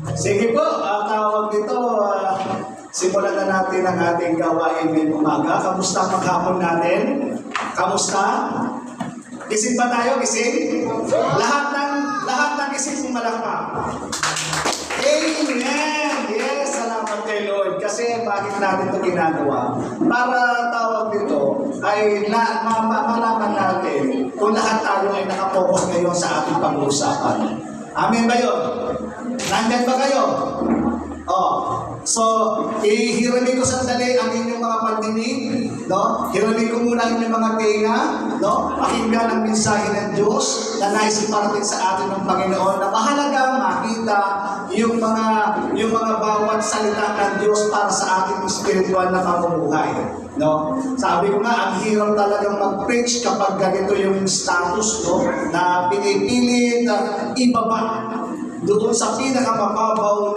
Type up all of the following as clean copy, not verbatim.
Sige po, tawag dito, simulan na natin ang ating gawain ngayong umaga. Kamusta ang maghapon natin? Kamusta? Gising ba tayo? Gising? Lahat ng gising pumalakpak. Amen! Yes, salamat kay Lord. Kasi bakit natin ito ginagawa? Para tawag dito ay malaman natin kung lahat tayo ay nakapokus ngayon sa ating pag-uusapan. Amen ba yun? Nandyan ba kayo? So, ihiramin ko sandali ang inyong mga pandinig, no? Hiramin ko muna ang inyong mga tenga, no? Pakinggan ang mensahe ng Diyos na nais iparating sa atin ng Panginoon na mahalaga makita yung mga bawat salita ng Diyos para sa ating spiritual na pamumuhay, no? Sabi ko nga, ang hirap talagang mag-preach kapag ganito yung status, no? Na pinipilit na ibaba doon sa pinakamababaw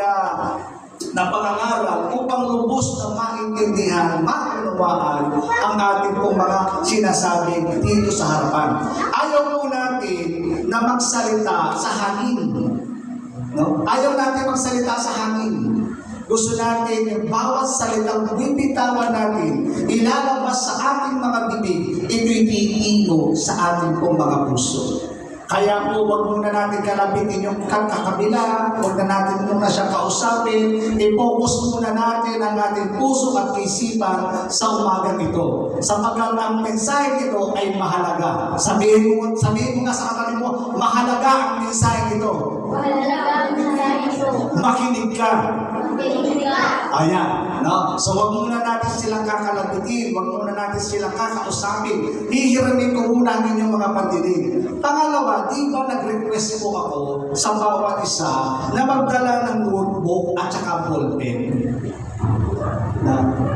na pangangaral upang lubos na maintindihan, maunawaan ang ating pong mga sinasabi dito sa harapan. Ayaw po natin na magsalita sa hangin. No? Ayaw natin magsalita sa hangin. Gusto natin yung bawat salitang bibitawan natin, ilalabas sa ating mga bibig, ito'y titino sa ating pong mga puso. Kaya po, huwag muna natin kalabitin yung kakabila, huwag na natin muna siya kausapin, i-focus muna natin ang ating puso at isipan sa umagang ito. Sapagkat ang mensahe nito ay mahalaga. Sabihin mo nga sa katabi mo, mahalaga ang mensahe nito. Mahalaga ang mensahe nito. Makinig ka. Makinig ka. Ayan, no? So huwag muna natin silang kakalabitin, huwag muna natin silang kakausapin. Hihiramin ko muna ang inyong mga pandinig. Pangalawa, di ba nag-request po ako sa bawat isa na magdala ng notebook at saka ballpen?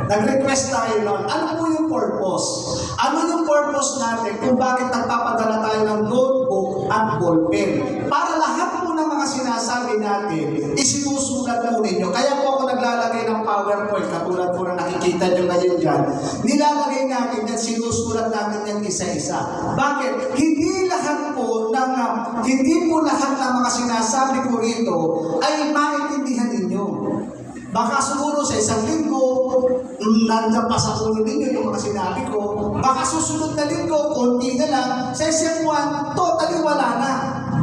Nag-request tayo nun. Ano po yung purpose? Ano yung purpose natin kung bakit nagpapadala tayo ng notebook at ballpen? Para lahat po ng mga sinasabi natin, isinusulat po ninyo. Kaya po ako naglalagay ng PowerPoint, katulad po na nakikita nyo ngayon dyan. Nilalagay natin yan, sinusulat natin yan isa-isa. Bakit? Hindi po lahat ng mga sinasabi ko rito ay maintindihan ninyo. Baka siguro sa isang linggo, nandiyan pa sa ulo ninyo yung mga sinabi ko. Baka susunod na linggo, konti na lang. Sa isang buwan, totally wala na.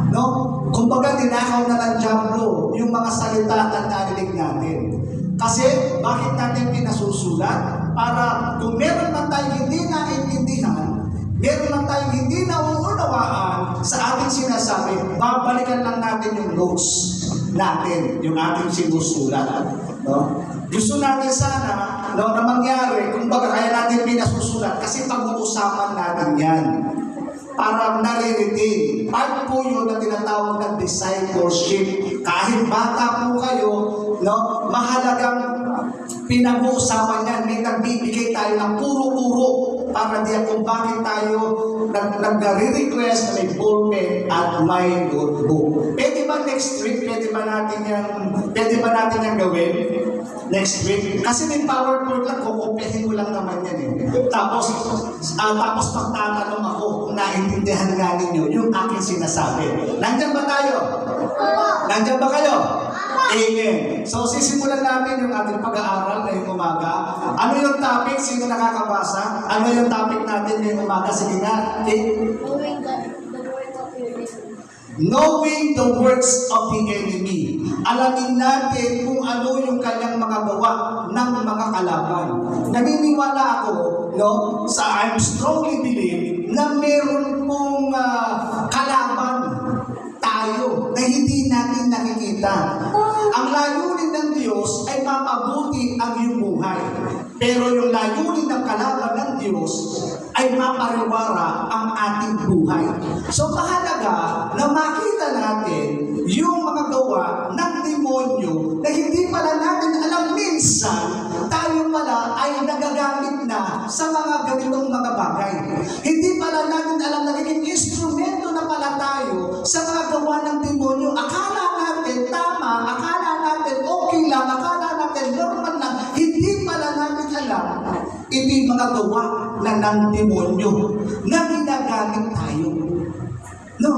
No? Kumbaga, dinakaw na ng Diablo yung mga salita na narinig natin. Kasi, bakit natin pinasusulat? Para kung meron man tayong hindi naintindihan, meron lang tayong hindi nauunawaan sa ating sinasabi, babalikan lang natin yung notes natin, yung ating sinusulat. No? Gusto natin sana na mangyari, kung baga kaya natin pinasusulat, kasi pag-uusapan natin yan. Para nariritin. Part po yun na tinatawag ng discipleship. Kahit bata po kayo, no, mahalagang pinag-uusapan yan. May nagbibigay tayo ng puro-puro para diyan kung bakit tayo nag-request na may ballpen at may notebook. Pwede ba next week? Pwede ba natin yan gawin? Next week? Kasi may PowerPoint lang, kukupihin ko lang naman yan eh. Tapos magtatanong ako kung naintindihan nga ninyo yung aking sinasabi. Nandiyan ba tayo? Nandiyan ba kayo? Amen. So, sisimulan natin yung ating pag-aaral ngayong umaga. Ano yung topic? Sino nakakabasa? Ano yung topic natin ngayong umaga? Sige nga. Knowing the works of the enemy. Alamin natin kung ano yung kanyang mga gawa ng mga kalaban. Naniniwala ako, no, I'm strongly believe na meron pong kalaban tayo na hindi natin nakikita. Ang layunin ng Diyos ay mapabuti ang iyong buhay. Pero yung layunin ng kalaban ng Diyos ay mapariwara ang ating buhay. So mahalaga na makita natin yung mga gawa ng demonyo na hindi pala natin alam minsan, tayo pala ay nagagamit na sa mga ganitong mga bagay. Hindi pala natin alam na naging instrumento na pala tayo sa mga gawa ng demonyo. Akala natin tama, akala natin okay lang, akala natin normal lang. Hindi pala natin alam, hindi mga gawa na ng demonyo na ginagamit tayo. No?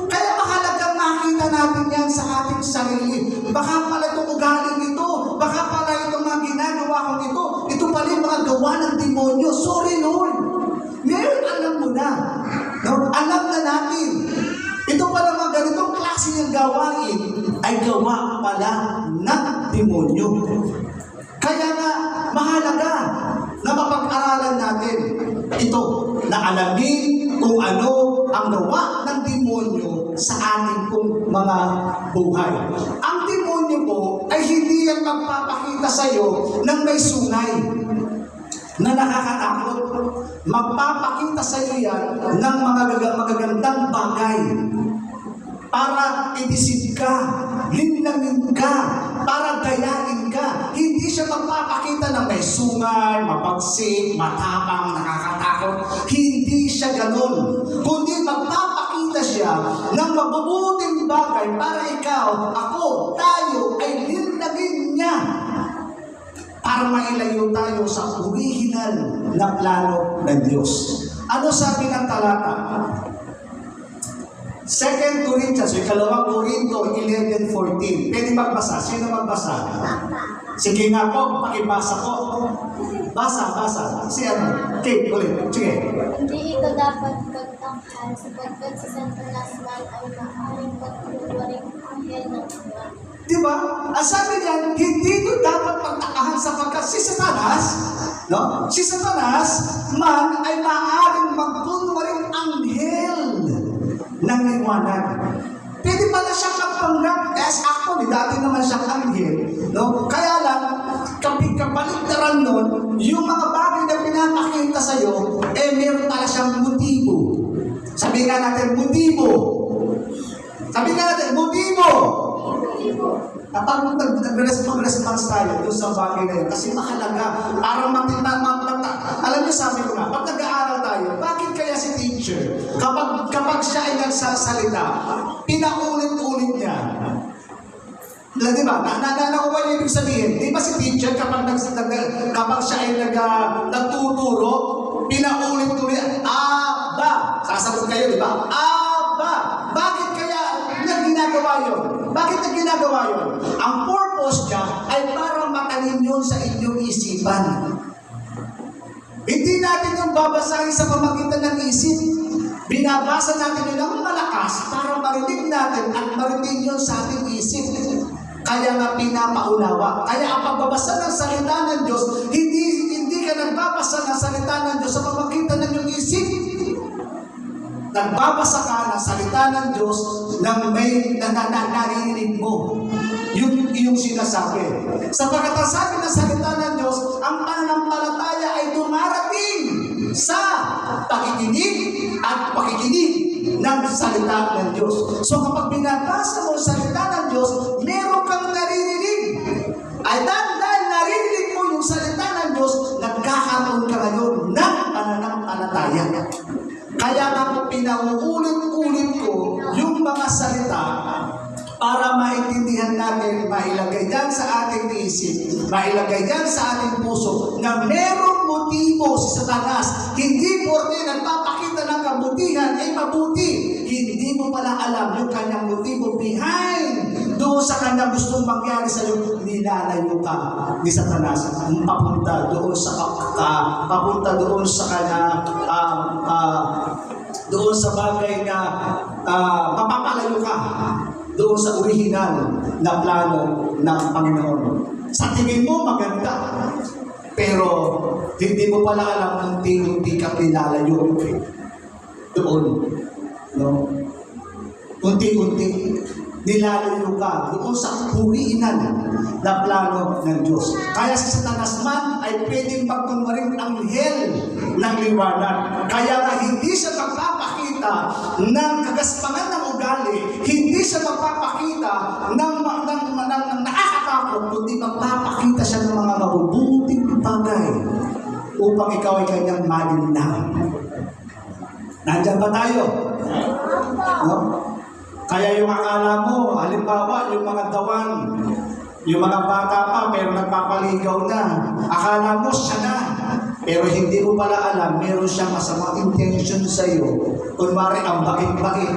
Kaya mahalagang makita natin yan sa ating sarili. baka pala itong ugaling ito, baka pala itong mga ginagawa kong ito pala yung mga gawa ng demonyo. Sorry, Lord. Ngayon, alam mo na. No? Alam na natin. Ito pala mga ganitong klase ng gawain ay gawa pala ng demonyo. Kaya nga, mahalaga na mapag-aralan natin ito, na alamin kung ano ang gawa ng demonyo sa ating pong mga buhay. Ang demonyo po ay hindi yan magpapakita sa iyo ng may sungay na nakakatakot. Magpapakita sa iyo yan ng mga magagandang bagay para i-deceive ka, linlangin ka, para dayain ka. Hindi siya magpapakita ng may sungay, mapagsik, matapang, nakakatakot. Hindi siya ganun. Kundi magpapakita siya ng mabubuting bagay para ikaw, ako, tayo ay linlangin niya. Para mailayo tayo sa original na plano ng Diyos. Ano sabi ng talata? 2 Corinthians, ikalawang Korinto 11:14. Pwede magbasa. Sino magbasa? Sige nga po, pakibasa po. Basa. Si ano? Okay, ulit. Sige. Hindi ito dapat pagtangkal sapagkat si Satanas man ay maaaring pagtulwaring anghel ng Diyos. Diba? Ang sabi niyan, hindi ito dapat pagtakahan sapagkat si Satanas, no? Si Satanas man ay maaaring magkunwaring anghel ng liwanag. Pwede pala siya magpanggap. As actually, dati naman siyang anghel. No? Kaya lang, kapaligtaran nun, yung mga bagay na pinapakita sa'yo, meron pala siyang motibo. Sabi nga natin, motibo. Kapag mag-response tayo doon sa bagay na yun, kasi mahalaga, para alam niyo, sabi ko nga, pag nag-aaral tayo, bakit kaya si teacher, kapag siya ay nagsasalita, pinaulit-ulit niya? Di ba? Nakuha niyo ibig sabihin, di ba si teacher, kapag siya ay nagtuturo, pinaulit-ulit, Aba! Sasagot kayo, di ba? Aba! Bakit kaya niya ginagawa yun? Bakit niya ginagawa yun? Ang purpose niya ay para matanim yun sa inyong isipan. Hindi natin yung babasahin sa pamagitan ng isip. Binabasa natin yun ng malakas para marinig natin at marinig yun sa ating isip. Kaya nga pinapaunawa. Kaya ang pagbabasa ng salita ng Diyos, hindi ka nagbabasa ng salita ng Diyos sa pamagitan ng iyong isip. Nagbabasa ka ng salita ng Diyos nang may narinig mo yung sinasabi. Sapagkat ang sabi ng salita ng Diyos, ang pananampalataya ay dumarating sa pakikinig at pakikinig ng salita ng Diyos. So kapag binabasa mo ang salita ng Diyos, meron kang naririnig. Ay dahil naririnig mo yung salita ng Diyos, nagkakaroon ka ngayon ng pananampalataya. Kaya nga po pinauulit-ulit ko yung mga salita para maintindihan natin, mailagay dyan sa ating isip, mailagay dyan sa ating puso na merong motibo si Satanas. Hindi porke nagpapakita ng kabutihan ay mabuti. Hindi mo pala alam yung kanyang motibo behind doon sa kanyang gustong mangyari sa iyo. Nilalayo ka ni Satanas papunta doon sa kanya doon sa bagay na mapapalayo ka doon sa original na plano ng Panginoon. Sa tingin mo maganda, pero hindi mo pala alam kung unti-unti ka pinalayo doon. No? Unti-unti nilalayo ka doon sa original na plano ng Diyos. Kaya si Satanas man ay pwedeng magkunwaring anghel ng liwanag. Kaya nga hindi siya magpapakita ng kagaspangan ng ugali, hindi siya magpapakita ng nakakatakot, kundi magpapakita siya ng mga mabubuting bagay upang ikaw ay kanyang malinaw. Nandiyan ba tayo? No? Kaya yung akala mo, halimbawa, yung mga dawan, yung mga bata pa, pero nagpapaligaw na. Akala mo siya na. Pero hindi mo pala alam, meron siyang masamang intention sa iyo. Kunwari, ang bakit-bakit.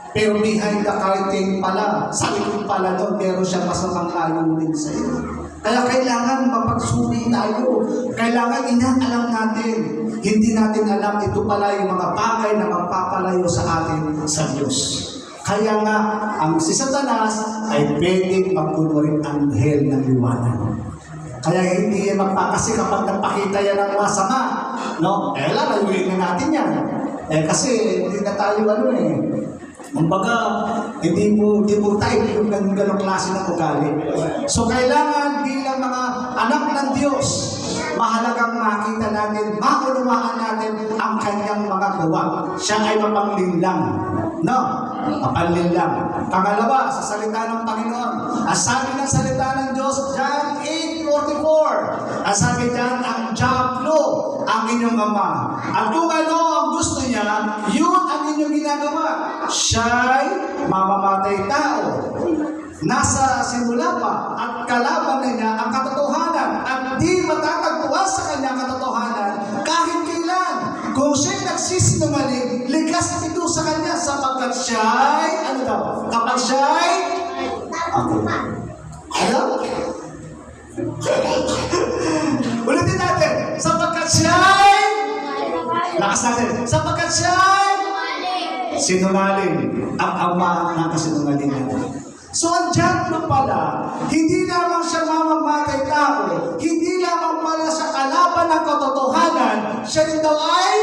Pero behind the curtain pala, sa likod pala doon, meron siyang masamang layunin sa iyo. Kaya kailangan mapagsuri tayo. Kailangan inaalam natin. Hindi natin alam, ito pala yung mga bagay na magpapalayo sa atin sa Diyos. Kaya nga, ang si Satanas ay pwedeng magkunwaring anghel ng liwanag. Kaya hindi yan kasi kapag nagpakita yan ng masama, no? Lalayuin na natin yan. Kasi hindi na tayo kumbaga, hindi mo tayo yung ganong klase ng ugali. So, kailangan bilang mga anak ng Diyos, mahalagang makita natin, maunawaan natin ang kanyang mga gawa. Siya ay mapanglinlang. No? Mapanglinlang. Pangalawa, sa salita ng Panginoon. Ang sabi ng salita ng Diyos, John 8:44. Ang sabi dyan, ang Diablo ang inyong ama. At kung ano ang gusto niya, yun ang inyong ginagawa. Siya'y mamamatay tao. Nasa simula pa at kalaban na niya ang katotohanan at di matatagpuan sa kanya katotohanan kahit kailan. Kung siya'y nagsisinungaling, likas ito sa kanya sapagkat siya'y, kapag siya'y, ulitin natin, sapagkat siya'y, lakas natin, sapagkat siya'y, sinungaling, ang ama ng kasinungalingan. So ang Diablo pala, hindi lamang siya mamamatay tao, hindi lamang pala siya kalaban ng katotohanan, siya rin daw ay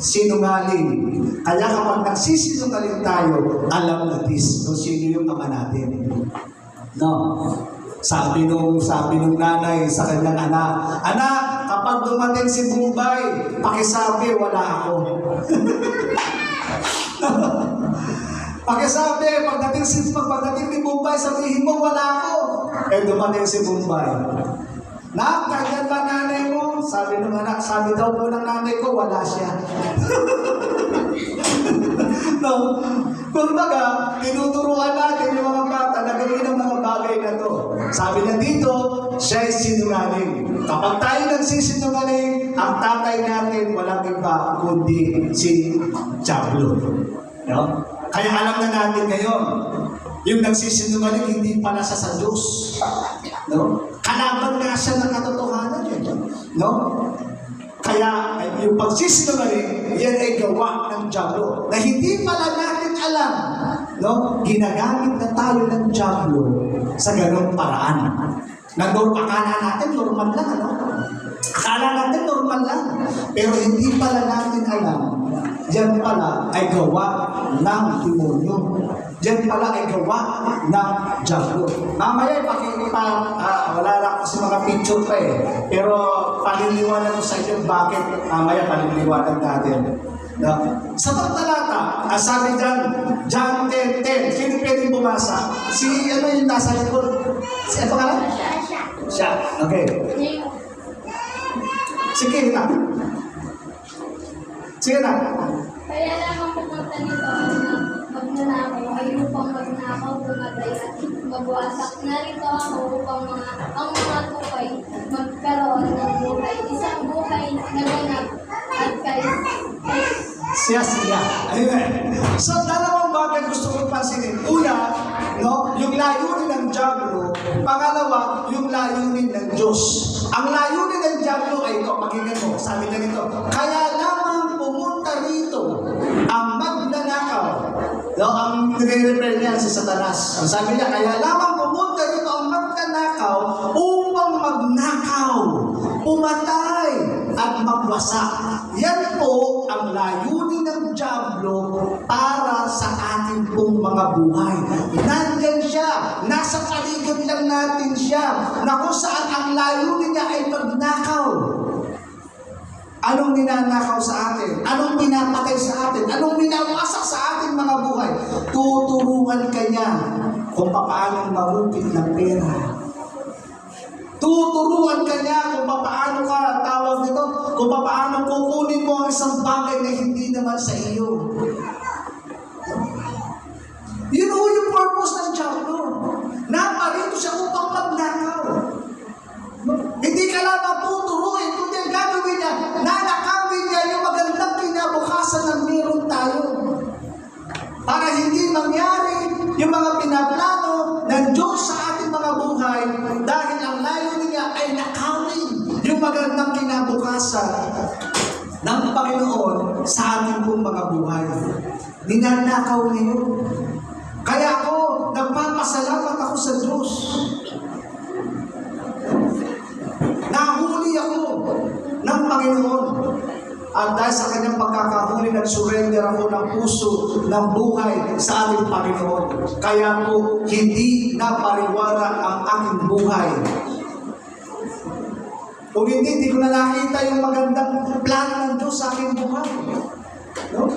sinungaling. Kaya kapag nagsisinungaling tayo, alam natin kung sino yung ama natin. No? Sabi nung nanay sa kanyang anak, kapag dumating si Bombay, pakisabi, wala ako. Pakisabi, pagdating ni Bombay, sabihin mo, wala ako. Dumating si Bombay. Kailan ba nanay mo? Sabi ng anak, sabi daw po ng nanay ko, wala siya. No? Kumbaga, tinuturuan natin yung mga bata na gawin ang mga bagay na to. Sabi na dito, siya ay sinungaling. Kapag tayo nagsisinungaling, ang tatay natin walang iba kundi si Diablo. No? Kaya alam na natin ngayon, yung nagsisinungaling hindi pala siya sa Diyos. No? Kalaban nga siya ng katotohanan yun. No? Kaya yung pagsisinungaling, yan ay gawa ng Diablo. Na hindi pala natin alam, no? Ginagamit na tayo ng Diablo sa ganong paraan. Akala natin normal lang, ano? Akala natin normal lang. Pero hindi pala natin alam, yan pala ay gawa ng demonyo. Yan pala ay gawa ng Diablo. Mamaya, wala lang kasi mga picture pa Pero paliliwanag ko sa inyo bakit mamaya paliliwanag natin. No? Sa pagtalata, sabi dyan, John 10:10. Sino pwedeng bumasa? Yung nasa likod? Ano pangalan? Siya. Okay. Sige na. Kaya lamang pumunta nito ang magnanakaw ay upang magnakaw, pumatay at magwasak. Narito ako upang ang mga tukay magkaroon ng buhay. Isang buhay na ganap at kay Siya. Amen. So, dalawang bagay gusto kong pansinin. Una, no, yung layunin ng Diablo. Pangalawa, yung layunin ng Diyos. Ang layunin ng Diablo ay ito, pakinggan mo, sabi na nito, kaya lamang pumunta rito ang magnanakaw. No, ang nire-refer niya si Satanas. Ang sabi niya, kaya lamang pumunta rito ang magnanakaw upang magnakaw, pumatay, at magwasak. Yan po ang layunin ng Diablo para sa ating pong mga buhay. Nandyan siya, nasa paligid lang natin siya, na kung saan ang layunin niya ay magnakaw. Anong ninanakaw sa atin? Anong pinapatay sa atin? Anong minawasak sa ating mga buhay? Tuturuan ka niya kung paano marupit ng pera. Tuturuan ka niya kung paano ka tawag nito, kung paano kukunin mo ang isang bagay na hindi naman sa iyo. Yun yung purpose ng Diablo. Naparito siya upang magnakaw. Hindi ka lamang tuturuin, kundi ang gagawin niya, nanakawin niya yung magandang kinabukasan na meron tayo. Para sa ating pong mga buhay. Ninanakaw niyo. Kaya ako, nagpapasalamat ako sa Diyos. Nahuli ako ng Panginoon. At dahil sa kanyang pagkakahuli, nag-surrender ako ng puso, ng buhay sa ating Panginoon. Kaya po, hindi na pariwara ang aking buhay. Kung hindi ko na nakita yung magandang plano ng Diyos sa aking buhay. No?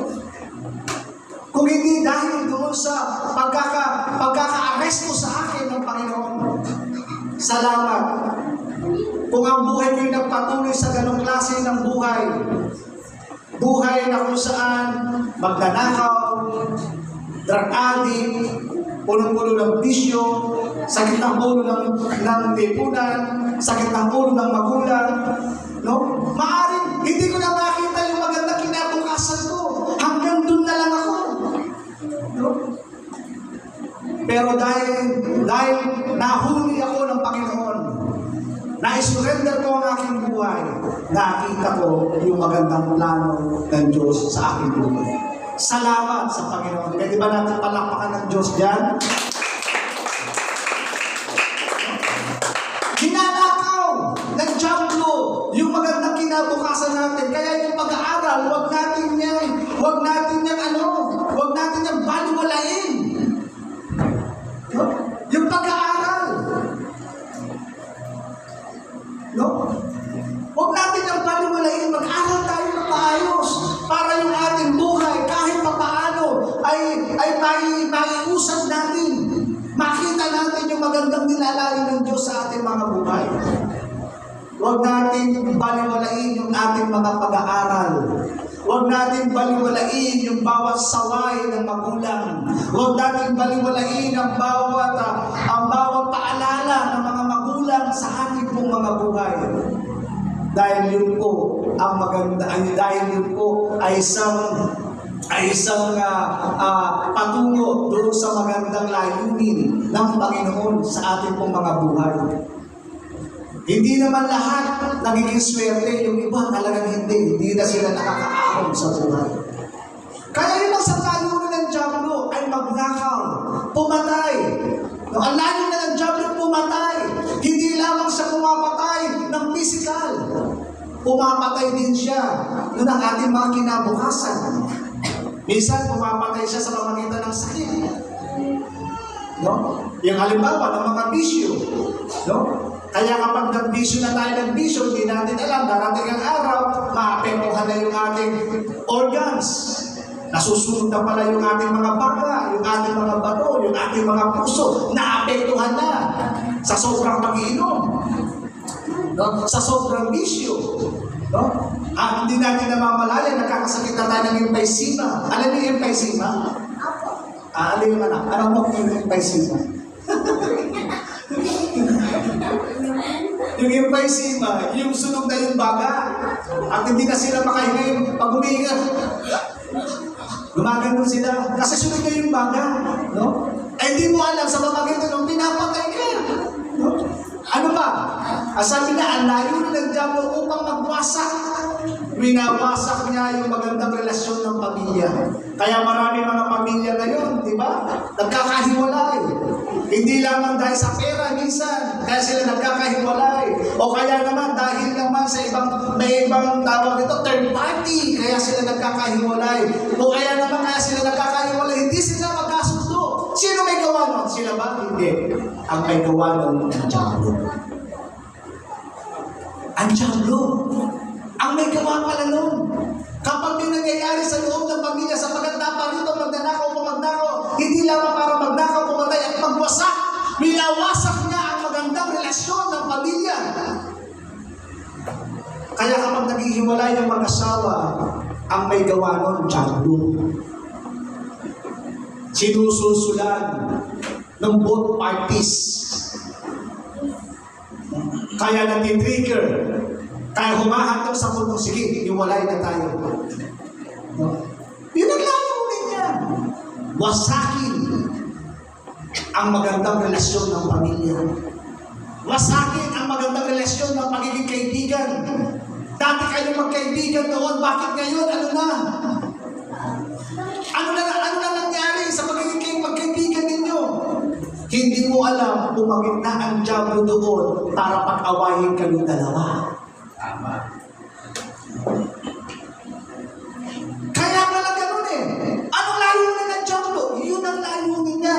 Kung hindi dahil doon sa pagkaka-aresto sa akin ng Panginoon. Salamat. Kung ang buhay ko'y nagpatuloy sa ganong klase ng buhay, buhay na kung saan magnanakaw, drug addict, punong-puno ng bisyo, sakit ng ulo ng lipunan, sakit ng ulo ng magulang, no? Maaaring hindi ko na nakita yung magandang kinabukasan ko. Hanggang doon na lang ako. No? Pero dahil nahuli ako ng Panginoon, na-surrender ko ang aking buhay, nakita ko yung magandang plano ng Diyos sa aking buhay. Salamat sa Panginoon. Pwede ba natin palakpakan ng Diyos dyan? Ginanakaw ng diablo yung magandang kinabukasan natin. Kaya yung pag-aaral, huwag natin yung baliwalain. Yung pag-aaral. No? Huwag natin yung baliwalain. Mag-aaral tayo na maayos para yung ating buhay kahit papaano ay maiusap natin. Makita natin yung magandang nilalagay ng Diyos sa ating mga buhay. Huwag natin baliwalain yung ating mga pag-aaral. Huwag natin baliwalain yung bawat saway ng magulang. Huwag natin baliwalain ang bawat paalala ng mga magulang sa ating pong mga buhay. Dahil yun po ang maganda, dahil yun po ay isang patungo doon sa magandang layunin ng Panginoon sa ating pong mga buhay. Hindi naman lahat nagiging swerte, yung iba talagang hindi na sila nakakaahon sa buhay. Kaya yun ang sa layunin ng diablo ay magnakaw, pumatay. No, ang layunin na ng diablo pumatay, hindi lamang siya pumapatay ng physical. Pumapatay din siya noon ang ating mga kinabukasan. Minsan, pumapatay siya sa pamamagitan ng sakit. No? Yung halimbawa ng mga bisyo. No? Kaya kapag nag-bisyo na tayo ng bisyo, hindi natin alam, darating ang araw, maapektuhan na yung ating organs. Nasusunod na pala yung ating mga baga, yung ating mga bato, yung ating mga puso, naapektuhan na sa sobrang pag-iinom. No? Sa sobrang bisyo. No? Hindi natin namamalayan, nakakasakit na tayo ng emphysema. Alam niyo yung emphysema? Alam yung anak. Alam mo yung emphysema? Yung emphysema, yung sunog na yung baga. At hindi na sila makahinga. Pag humihinga, gumagano sila. Kasi sunog na yung baga. No? Ay hindi mo alam sa pamamagitan ng pinapatay ka. No? Ano ba? Sabi na, ang layunin ng diablo upang magwasak. Winawasak niya yung magandang relasyon ng pamilya. Kaya marami mga pamilya ngayon, di ba? Nagkakahiwalay. Hindi lamang dahil sa pera minsan, dahil sila nagkakahiwalay. O kaya naman dahil naman sa may ibang tawag nito, third party, kaya sila nagkakahiwalay. O kaya naman kaya sila nagkakahiwalay, hindi sila magkasundo. Sino may gawa nun? Sila ba? Hindi. Ang may gawa nun, ang diablo. Ang diablo. Ang may gawa pala nun. Kapag may nangyayari sa loob ng pamilya sa pagkatapa rito, magnanakaw, hindi lamang para magnakaw, pumatay at magwasak. Minawasak niya ang magandang relasyon ng pamilya. Kaya kapag naghihiwalay ng mag-asawa, ang may gawa nun, diablo. Sinususulan ng both parties. Kaya nag-trigger. Kaya humahantong sa puntong, sige, iwalay na tayo. No? Yun ang layunin niya. Wasakin ang magandang relasyon ng pamilya. Wasakin ang magandang relasyon ng pagiging kaibigan. Dati kayo magkaibigan noon, bakit ngayon? Ano na? Ano na nangyari sa pagiging magkaibigan ninyo? Hindi mo alam, umagit na ang diablo doon para pag-awayin kayong dalawa. Tama. Kaya pala ganun eh. Anong layunin ng diablo? Yun ang layunin niya.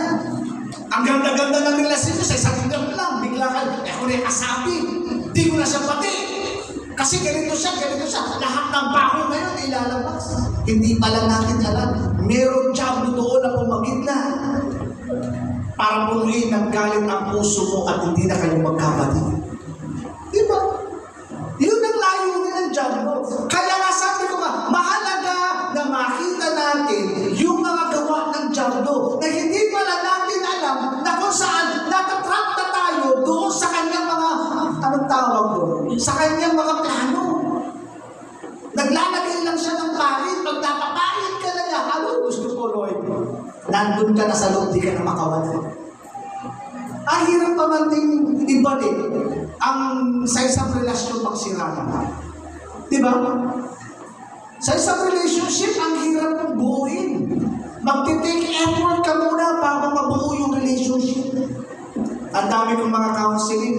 Ang ganda-ganda ng relasyon niyo sa isang hanggang lang. Bigla ka, ako na yung asabi. Di ko na siya pati. Kasi ganito siya. Lahat ng baho ngayon ilalabas. Hindi pala natin alam. Meron diablo doon na pumagit na. Para punuin ng galit ang puso mo at hindi na kayo magkapatid. Diba? Yun ang layunin ng diablo. Kaya nga sabi ko nga, mahalaga na makita natin yung mga gawa ng diablo na hindi pala natin alam na kung saan natatrap na tayo doon sa kanyang mga, anong tawag doon? Sa kanyang mga plano. Naglalagay lang siya ng parit. Pag napaparit ka na niya, ano gusto ko, Lord? Nandun ka na sa loob, di ka na makawala. Ang hirap pa man din ibalik ang sa isang relasyon magsira na. Diba? Sa isang relationship, ang hirap mong buuin. Magti-take effort ka muna bago mabuo yung relationship. Ang dami kong mga counseling,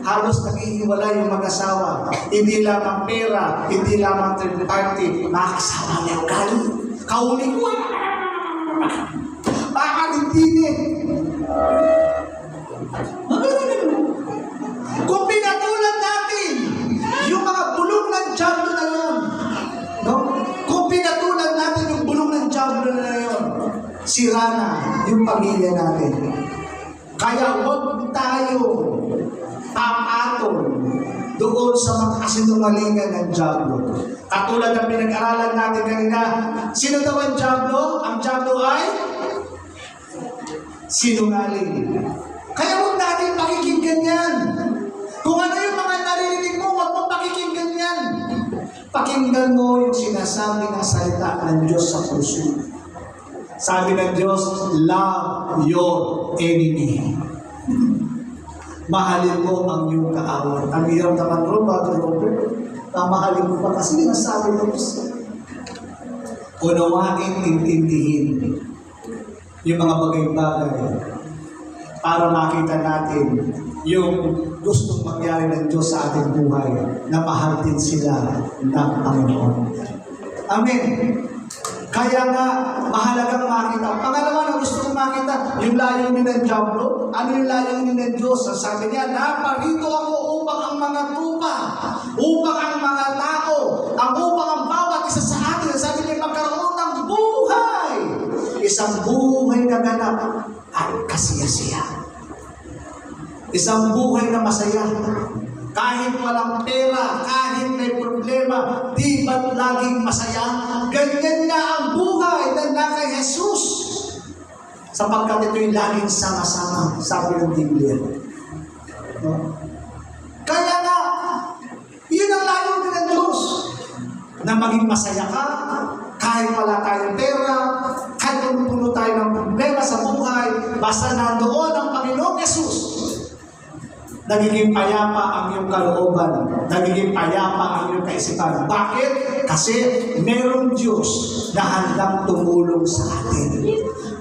halos naghihiwalay yung mag-asawa. Hindi lamang pera, hindi lamang third party, makakasama niya ugali. Kauling ko, makakalintinin. Kung pinatulan natin yung mga bulong ng diablo na yun, no? Kung pinatulan natin yung bulong ng diablo na yun, sira na yung pamilya natin. Kaya huwag tayo papatol doon sa mga kasinungalingan ng diablo. Katulad ng pinag-aralan natin kanina, sino daw ang diablo? Ang diablo ay sinungaling. Kaya huwag natin pakikinggan yan. Kung ano yung mga naririnig mo, huwag mong pakikinggan yan. Pakinggan mo yung sinasabi ng salita ng Diyos sa puso. Sabi ng Diyos, love your enemy. Mahalin mo ang iyong kaaway. Ang hirap naman ron, Brother Robert. Mahalin mo pa kasi nasabi ng Diyos. Unawain, intindihin yung mga bagay-bagay para makita natin yung gustong mangyari ng Diyos sa ating buhay na mahal din sila ng Panginoon. Amen. Kaya nga, mahalagang makita. Pangalawa na gusto kong makita, yung layunin ng diablo. Ano yung layunin ng Diyos? Sabi niya, naparito ako upang ang mga tupa, upang ang mga tao, upang ang bawat isa sa atin, sabi niya, magkaroon ng buhay. Isang buhay na ganap at kasiyasiya. Isang buhay na masaya. Kahit walang pera, kahit may problema, di ba't laging masaya? Ganyan nga ang buhay na na kay Jesus. Sapagkat ito'y laging sama-sama, sabi ng Biblia. No? Kaya nga, yun ang layunin ng Diyos. Na maging masaya ka, kahit wala tayong pera, kahit puno tayo ng problema sa buhay, basta nandoon ang Panginoong Jesus. Nagiging payapa ang iyong kalooban. Nagiging payapa ang iyong kaisipan. Bakit? Kasi merong Diyos na handang tumulong sa atin.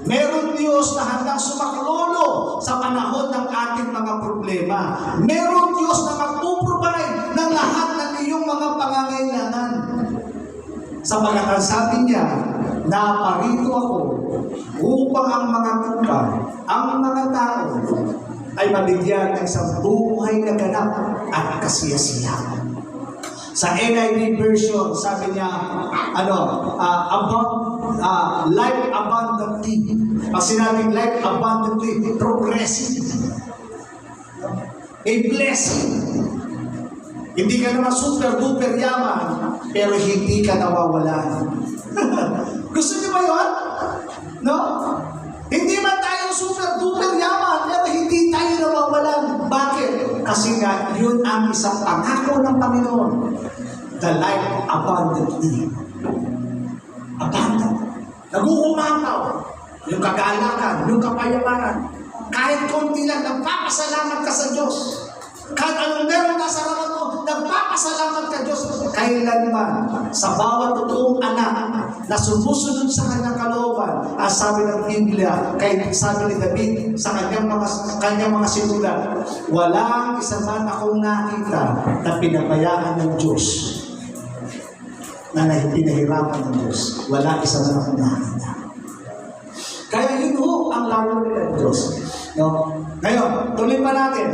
Merong Diyos na handang sumaklolo sa panahon ng ating mga problema. Merong Diyos na magpuprovide ng lahat ng iyong mga pangangailangan. Sapagat ang sabi niya, naparito ako upang ang mga tupa, ang mga tao, ay mabigyan ng isang buhay na ganap at kasiyasiya. Sa NIV version, sabi niya, life abundantly. Pag sinabing life abundantly, progressive. A blessing. Hindi ka naman super-duper yaman, pero hindi ka nawawalan. Gusto niyo ba yun? No? Hindi man tayo super-duper yaman, pero hindi tayo nawawalan. Bakit? Kasi nga, yun ang isang pangako ng Panginoon. The life abundantly. Abundant. Nag-uumapaw. Yung kagalakan, yung kapayamanan. Kahit konti lang, nagpapasalamat ka sa Diyos. Kahit anong meron ka sa harapan mo, nagpapasalamat ka Diyos kailanman sa bawat totoong anak na sumusunod sa kanyang kalooban. Ang sabi ng Biblia, sabi ni David sa kanyang mga sinulat, walang isa man akong nakita na pinabayaan ng Diyos, na pinahirapan ng Diyos. Wala isa man akong nakita. Kaya yun ho ang laro ng Diyos. No? Ngayon, tuloy pa natin.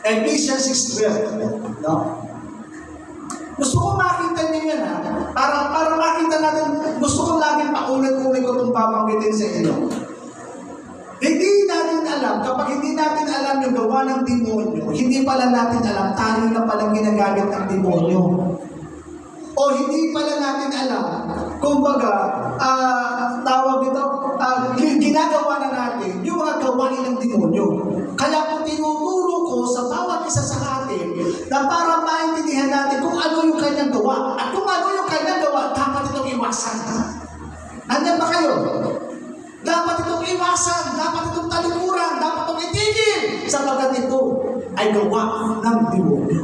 Ephesians 6:12. No? Gusto ko makita niyo yan, ha? Para makita natin, gusto ko laging paulit-ulit ko itong papanggitin sa inyo. Hindi natin alam, kapag hindi natin alam yung gawa ng demonyo, hindi pala natin alam, tayo na palang ginagamit ng demonyo. O hindi pala natin alam, kumbaga, tawag ito, ginagawa na natin yung mga gawain ng demonyo. Kaya po tinuturo ko sa bawat isa sa atin na para maintindihan natin kung ano yung kanyang gawa. At kung ano yung kanyang gawa, dapat itong iwasan. Nandiyan ba kayo? Dapat itong iwasan, dapat itong talikuran, dapat itong itigil, sapagkat ito ay gawa ng demonyo.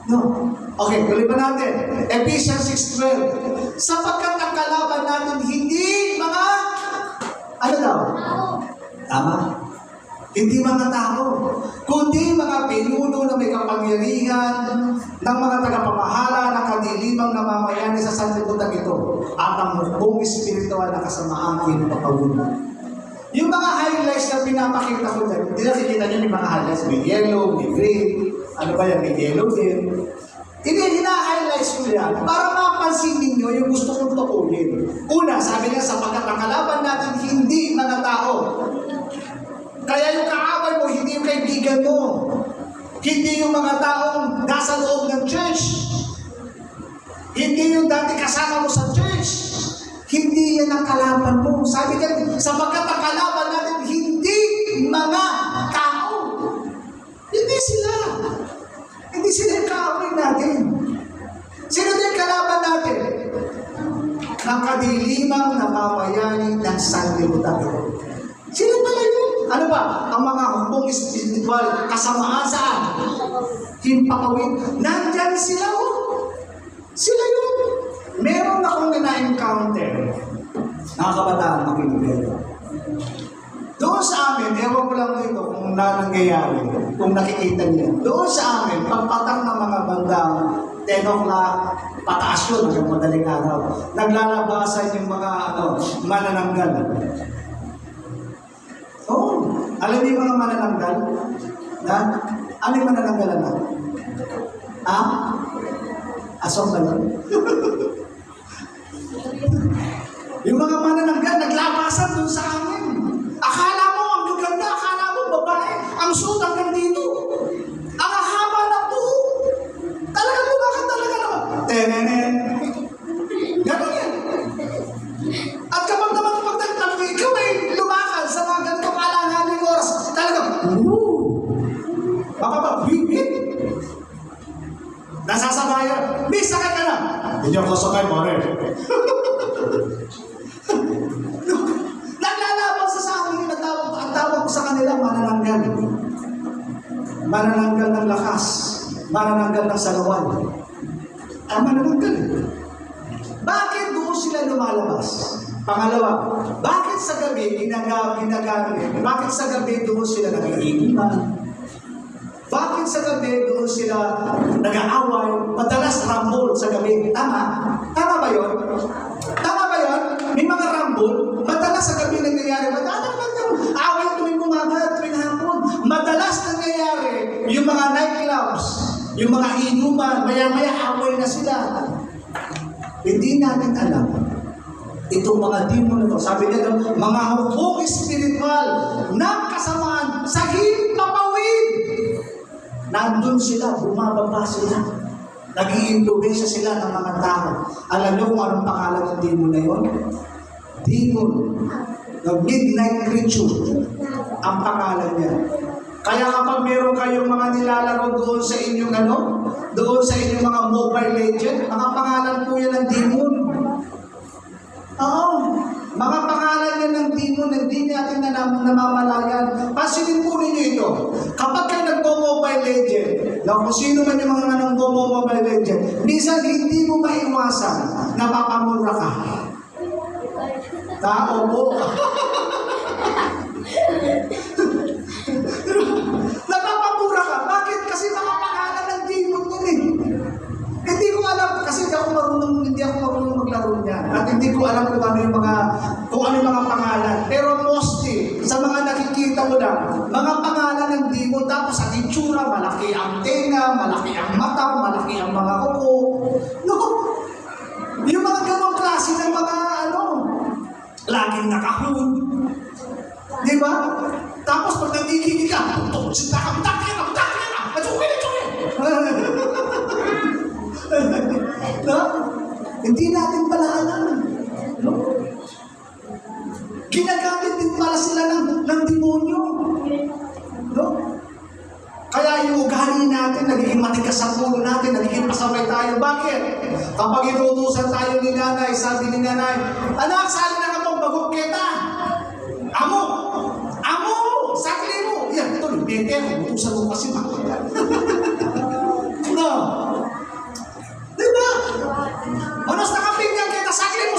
No? Okay, tuloy pa natin. Ephesians 6:12. Sapagkat ang kalaban natin hindi mga, ano daw? Tama? Hindi mga tao, kundi mga pinuno na may kapangyarihan ng mga tagapamahala ng kadilimang namamayani sa sanlibutan ito at ang hukbong espiritual na kasamaan pinapawunan. Yung mga highlights na pinapakita ko dyan, hindi nakikita nyo yung mga highlights, may yellow, may green, ano ba yan, may yellow din. Hindi, hina-highlights ko yan para mapansin ninyo yung gusto kong tukuyin. Una, sabi niya, sapagkat ang kalaban natin hindi mga tao. Kaya yung kaaway mo, hindi yung kaibigan mo. Hindi yung mga taong nasa loob ng church. Hindi yung dati kasama mo sa church. Hindi yan ang kalaban mo. Sabi niya, sapagkat ang kalaban natin hindi mga tao. Hindi sila. Hindi sila yung kaaway natin. Sino din kalaban natin? Ang kadilimang namamayani ng sanlibutan. Sino pala yun? Ano ba? Ang mga hukbong espiritual kasamaan saan? Himpapawid. Nandyan sila o. Sila yun. Meron akong na-encounter. Nakakabataan makinig. Doon sa amin, ewan ko lang dito kung nangyayari, kung nakikita niyo. Doon sa amin, pagpatak ng mga bandang 10 o'clock, pataas yun hanggang madaling araw. Naglalabasan yung mga manananggal. Oo. Alam niyo yung mga manananggal? Na? Ano yung manananggalan na? Ha? Asong ba yun? Yung mga manananggal, naglabasan doon sa amin. Akala mo ang gaganda, akala mo babae, ang suot hanggang dito. Ang haba ng buho. Talagang lumakad talaga naman. Tenenen. Ganun yan. At kapag naman pagtagtag, ikaw ay lumakad sa mga ganitong alanganing oras, talagang, makapag-bibit. Nasasabayan. May sakay ka na. Hindi ako sakay, pare. Naglalaban sa amin, ang tawag sa kanila, manananggal. Manananggal ng lakas. Manananggal ng salawan. Manananggal. Bakit doon sila lumalabas? Pangalawa, bakit sa gabi ginagamit? Bakit sa gabi doon sila nagiinuman? Bakit sa gabi doon sila nag-aaway? Madalas rambol sa gabi. Tama? Tama ba yun? Tama ba yun? May mga rambol. Madalas sa gabi nangyayari. Away tuwing umaga, tuwing hapon. Madalas nangyayari yung mga nightclubs, yung mga inuman, maya-maya away na sila. Hindi natin alam. Itong mga demon na ito, sabi niya doon, mga hukbong espiritual ng kasamaan sa himpapawid. Nandun sila, bumababa sila. Nag-i-influensya sila ng mga tao. Alam niyo kung anong pangalan ng demon na yun? Demon. The midnight creature. Ang pangalan niya. Kaya kapag meron kayong mga nilalaro doon sa inyong doon sa inyong mga Mobile Legend, mga pangalan po yan ng demon. Oo. Mga pangalan yan ng demon, hindi natin namamalayan. Pansinin po ninyo ito. Kapag kayo nagpo-Mobile Legend, no? kung sino man yung mga manong Mobile Legends, minsan hindi mo maiwasan, napapamura ka. Tao po. Napapamura ka. Bakit? Kasi nakapangalan ng demon yun eh. Hindi ko alam, kasi hindi ako marunong maglaro niyan. At hindi ko alam kung ano yung mga pangalan. Pero mostly, sa mga nakikita ko lang, mga pangalan ng demon, tapos ang itsura, malaki ang tenga, malaki ang mata, malaki ang mga kuko. No? Yung mga ganong klase ng mga laging nakahun. Di ba? Tapos pag nagkikiki ka, sinta ka, matakin na, matsukin. No? Hindi natin pala alam. No? Ginagamit din pala sila ng demonyo. No? Kaya yung ugali natin, nagiging matigas sa puno natin, nagiging pasaway tayo. Bakit? Kapag inutusan tayo ni nanay, sabi ni nanay, anak, sali na ka mong bagong kita. Amo! Sakli mo! Yan, ito, bete, utusan mo kasi makita. No? Diba? Manos nakapinggan kita, sakli mo!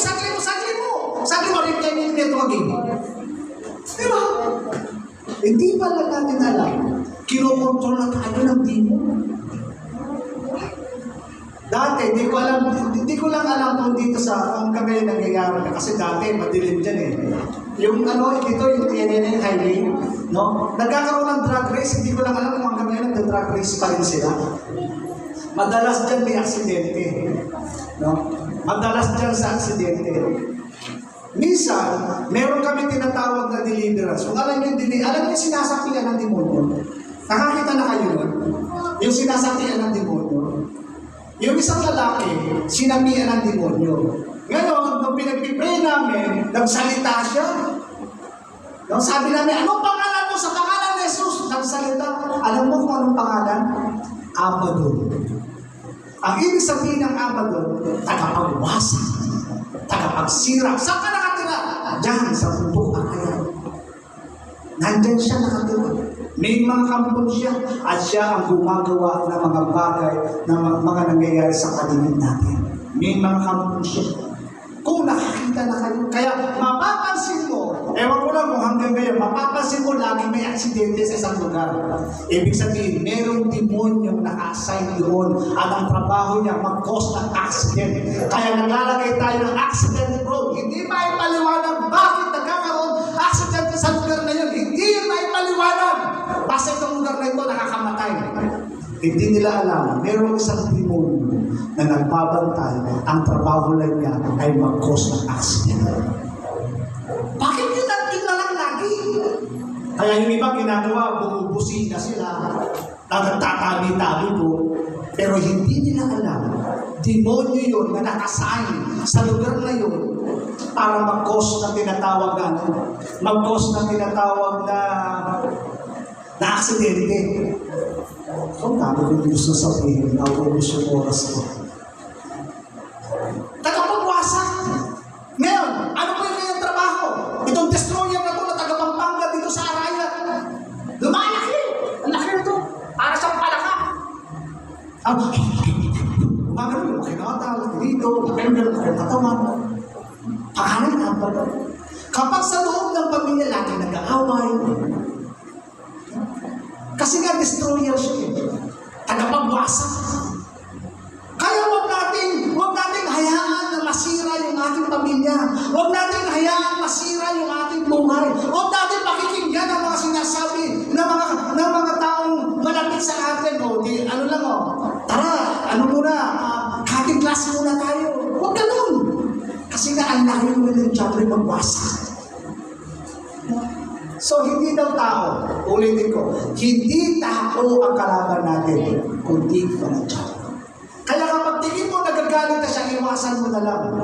Sakli mo, rin kayo nito maging. Diba? Hindi pala natin alam, kinokontrol na tayo ng demon. Dati, hindi ko lang alam kung dito kung kami nangyayari. Kasi dati, madilim dyan eh. Yung yung TNN highway, no? Nagkakaroon ng drag race, hindi ko lang alam kung hanggang ngayon nag-drag race pa rin sila. Madalas dyan may aksidente. No? Madalas dyan sa aksidente. Minsan, meron kami tinatawag na deliverance. Kung alam nyo yung sinasakian ng demonyo. Nakakita na kayo nun? Yung sinasakian ng demonyo. Yung isang lalaki, sinamian ng demonyo. Ngayon, nung pinagpipray namin, nagsalita siya. Nung sabi namin, anong pangalan mo? Sa pangalan ni Jesus, nagsalita. Alam mo kung anong pangalan? Abaddon. Ang ibig sabihin ng Abaddon, tagapagwasak, tagapagsira. Saan ka nakatira? Diyan, sa bundok Arayan. Nandyan siya nakatira. May mga kampon siya at siya ang gumagawa ng mga bagay na mga nangyayari sa paligid natin. May mga kampon siya. Kung nakakita na kayo, kaya mapapansin mo, ewan ko lang kung hanggang ngayon, mapapansin mo lagi may aksidente sa isang lugar. Ibig sabihin, merong demonyong naka-assign doon at ang trabaho niya mag-cause ng accident. Kaya naglalagay tayo ng accident road. Hindi maipaliwanag bakit nagkakaroon accident sa lugar na yun. Hindi maipaliwanag. Basta itong lugar na ito nakakamatay. Hindi nila alam, merong isang demonyo na nagbabantay, ang trabaho lang niya ay mag-cause ng accident. Bakit yun natin na lang lagi? Kaya yung iba ginagawa, bumubusina sila, nagtatabi-tabi po, pero hindi nila alam, demonyo yun na nakasign sa lugar na yun para mag-cause ng tinatawag na aksidente. Ang dami ko gusto sabihin, naubos yung oras ko. Tagapagwasak. Ngayon, ano po yung kanyang trabaho? Itong destroyer na ito na taga-Pampanga dito sa Araya. Lumalaki. Ang laki na ito. Para sa palaka. Gumagano, lumaki na mata, laki dito, laki na katawan. Pangalan na ba? Kapag sa loob ng pamilya lagi nag-aaway, kasi nga destroyer siya eh. Tagapagwasak. Kaya huwag nating hayaan na masira yung ating pamilya. Huwag nating hayaan masira yung ating buhay. Huwag natin pakikinggan ang mga sinasabi ng mga taong malapit sa atin. Tara, cutting class muna tayo. Huwag ganun. Kasi nga ang layo mo ng siyempre magwasak. So, hindi daw tao, ulitin ko, hindi tao ang kalaban natin, kundi panadya. Kaya kapag tingin mo nagagalit na siya, iwasan mo na lang.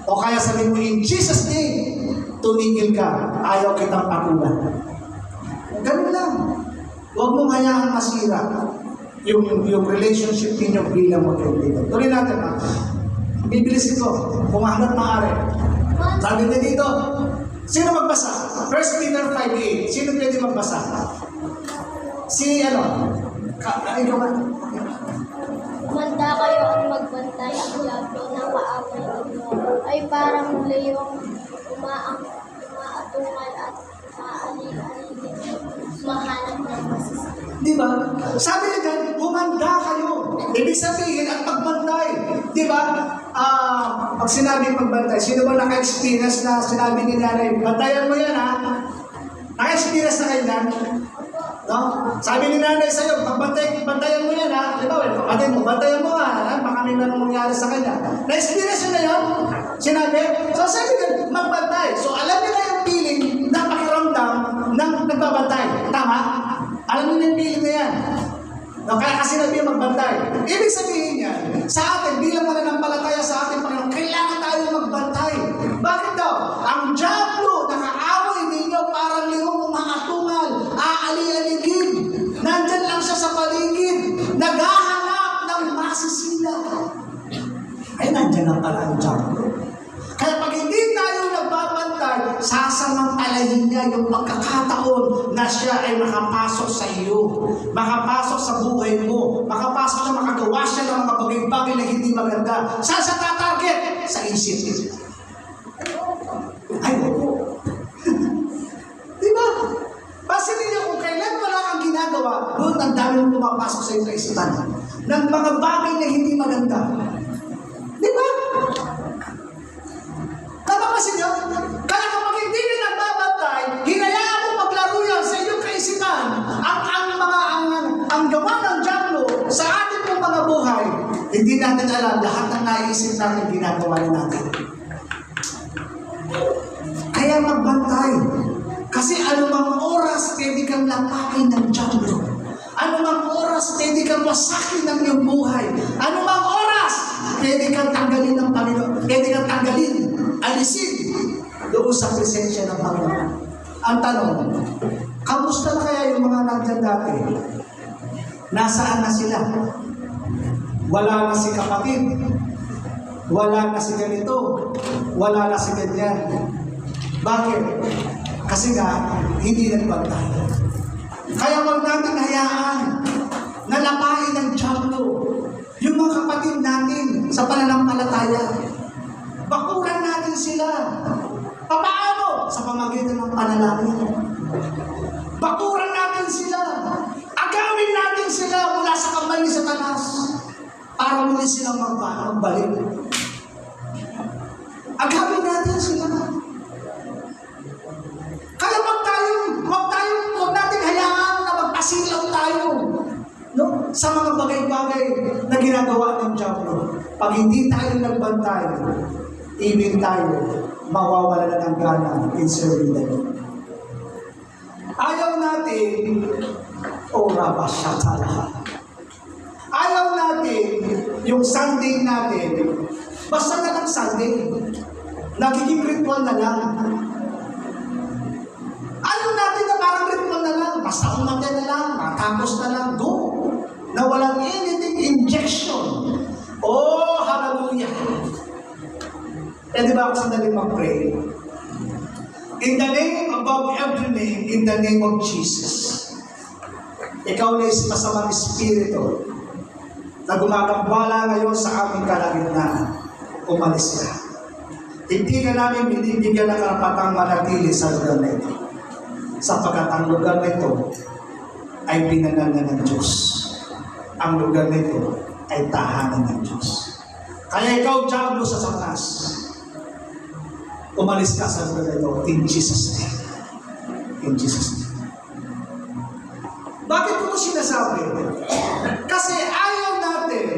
O kaya sabihin mo, in Jesus' name, tumigil ka, ayaw kitang pakulan. Ganun lang. Huwag mong hayaan masira yung relationship ninyo bilang magkaibigan. Tuloy natin, ha? Bibilisin ko, kung hanggat maaari. Sabi niya dito, sino magbasa? 1 Peter 5:8. Sino pwede magbasa? Ikaw ba? Manda kayo at magbantay ang diablo ng kaaway ninyo ay parang leyong umaatungal at aalil-alilin mahanap ng masisip. Di ba? Sabi niya dyan, humanda kayo. Ibig sabihin at pagbantay. Di ba? Pag sinabi pagbantay, sino ba naka-experience na sinabi ni nanay, bantayan mo yan ha? Naka-experience na kayo yan? No? Sabi ni nanay sa'yo, bantayan mo yan ha? Di ba? Kapatid mo, bantayan mo ha? Baka may mangyari sa kanya. Na-experience na yun? Sinabi? So sabi niya, magbantay. So alam niyo na yung feeling na pakiramdam ng nagbabantay. Tama? Alam niyo yung feeling na yan. No, kaya kasi nabi magbantay. Ibig sabihin niya, sa atin, bilang mananampalataya sa ating Panginoon, kailangan tayo magbantay. Bakit daw? Ang diablo, nakaaway ninyo, parang lihong umahatungal, aali-aligid. Nandyan lang siya sa paligid, naghahanap ng masisila. Ay, nandyan lang pala ang diablo. Kaya pag hindi tayo nagbabantay, sasamantalahin niya yung pagkakataon na siya ay makapasok sa iyo, makapasok sa buhay mo, makapasok na makagawa siya ng mga bagay-bagay na hindi maganda. Saan siya tatarget? Sa isip. Ay, oo. Diba? Basta ninyo kung kailan wala kang ginagawa, doon ang dami mong pumapasok sa iyong kaisipan ng mga bagay na hindi maganda. Diba? Napapasin nyo? Kaya kapag hindi na nagbabantay, hinayaan mo maglaro yan sa inyong kaisipan. Ang gawa ng diablo sa ating pong mga buhay, hindi natin alam lahat ng naisip natin ginagawa na natin. Kaya magbantay. Kasi anumang oras, pwede kang lapakin ng diablo. Anumang oras, pwede kang wasakin ng iyong buhay. Anumang oras, pwede kang tanggalin ng Panginoon. Pwede kang tanggalin, alisin doon sa presensya ng Panginoon. Ang tanong, kamusta na kaya yung mga nandyan dati? Nasaan na sila? Wala na si kapatid. Wala na si ganito. Wala na si ganyan. Bakit? Kasi nga, hindi nagbantay. Kaya wag natin hayaan na lapain ng diablo yung mga kapatid natin sa pananampalataya. Bakuran natin sila. Paano? Sa pamagitan ng panalangin. Bakuran natin sila. Agawin natin sila mula sa kamay ni Satanas para muli silang magbalik. Agawin natin sila. Kaya wag natin hayaan na magpasilaw tayo, no? Sa mga bagay-bagay na ginagawa ng diablo. Pag hindi tayo nagbantay, even tayo, mawawala na ng gana in serving the Lord. Ayaw natin, ayaw natin yung Sunday natin, basta na lang Sunday, nagiging ritual na lang. Ayaw natin na parang ritual na lang, basta umatay na lang, matapos na lang, go. Na walang anything injection. Oh, hallelujah. Eh, di ba ako sandaling mag-pray? In the name above every name, in the name of Jesus. Ikaw na masamang espiritu na gumagambala ngayon sa aming kalagitnaan. Umalis ka. Hindi ka namin binibigyan ng karapatang manatili sa lugar na ito. Sapagkat ang lugar na ito ay pinangalan ng Diyos. Ang lugar na ito ay tahanan ng Diyos. Kaya ikaw, diablo sa Satanas, umalis ka sa lugar na ito in Jesus' name. In Jesus' name. Bakit ko ito sinasabi? Kasi ayaw natin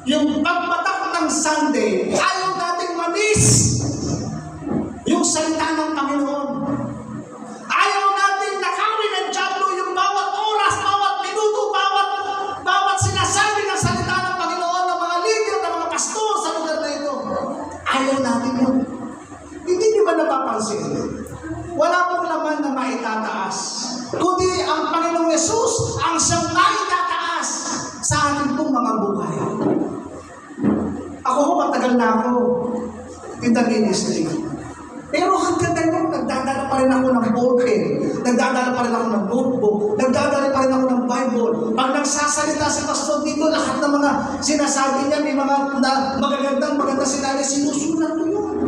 yung pagpatak ng Sunday, ayaw natin ma-miss yung salita ng Panginoon. Ayaw natin nakawin ng diablo yung bawat oras, bawat minuto, bawat sinasabi ng salita ng Panginoon ng mga leader, ng mga pastor sa lugar na ito. Ayaw natin yun. Hindi niyo ba napapansin? Wala pong laman na maitataas, kundi ang Panginoong Yesus ang siyang maitataas sa ating pong mga buhay. Ako ho, matagal na ako in the ministry. Pero hanggang ngayon, nagdadala pa rin ako ng ballpen, nagdadala pa rin ako ng notebook, nagdadala pa rin ako ng Bible. Pag nagsasalita si pastor dito, lahat ng mga sinasabi niya, may mga magagandang sinabi, sinusulat ko yun.